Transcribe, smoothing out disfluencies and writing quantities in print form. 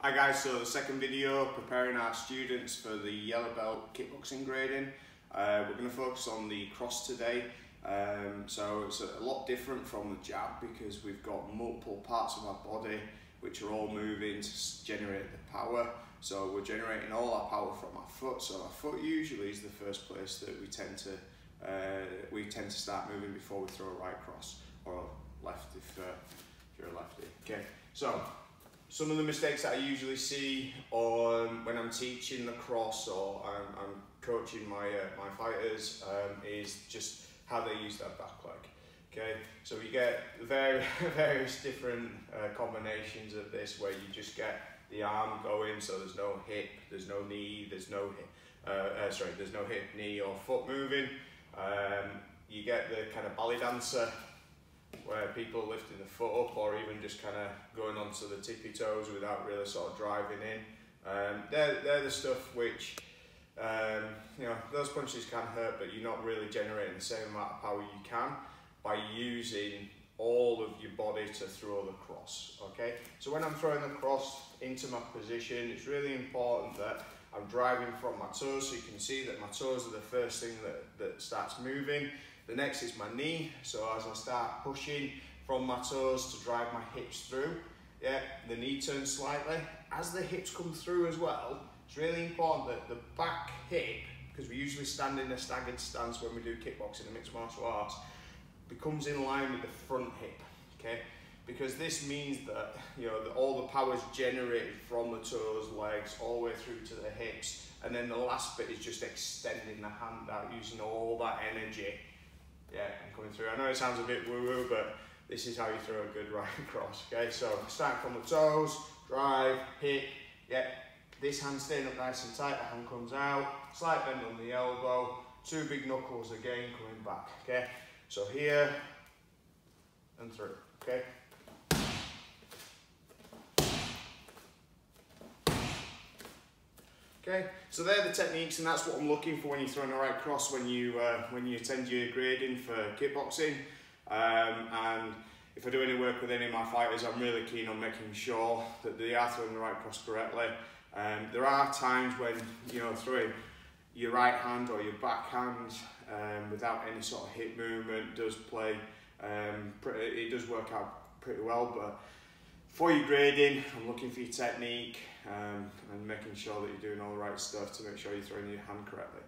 Hi guys, so the second video preparing our students for the yellow belt kickboxing grading. We're going to focus on the cross today. So it's a lot different from the jab because we've got multiple parts of our body which are all moving to generate the power. So we're generating all our power from our foot. So our foot usually is the first place that we tend to start moving before we throw a right cross or left if you're a lefty. Okay, so some of the mistakes that I usually see when I'm teaching the cross or I'm coaching my fighters is just how they use their back leg. Okay, so we get various different combinations of this where you just get the arm going, so there's no hip, there's no knee, there's no hip, knee or foot moving. You get the kind of belly dancer where people are lifting the foot up or even just kind of going onto the tippy toes without really sort of driving in. They're the stuff which, you know, those punches can hurt, but you're not really generating the same amount of power you can by using all of your body to throw the cross, okay? So when I'm throwing the cross into my position, it's really important that I'm driving from my toes, so you can see that my toes are the first thing that starts moving. The next is my knee, so as I start pushing from my toes to drive my hips through, yeah, the knee turns slightly. As the hips come through as well, it's really important that the back hip, because we usually stand in a staggered stance when we do kickboxing and mixed martial arts, becomes in line with the front hip, okay? Because this means that, you know, all the power is generated from the toes, legs, all the way through to the hips, and then the last bit is just extending the hand out, using all that energy. Yeah, and coming through. I know it sounds a bit woo-woo, but this is how you throw a good right cross, okay? So starting from the toes, drive, hit, yeah, this hand staying up nice and tight, the hand comes out, slight bend on the elbow, two big knuckles again coming back, okay? So here and through, okay? Okay, so they're the techniques, and that's what I'm looking for when you're throwing the right cross when you attend your grading for kickboxing. And if I do any work with any of my fighters, I'm really keen on making sure that they are throwing the right cross correctly. There are times when, you know, throwing your right hand or your back hand without any sort of hip movement does play, it does work out pretty well, but for your grading, I'm looking for your technique and making sure that you're doing all the right stuff to make sure you're throwing your hand correctly.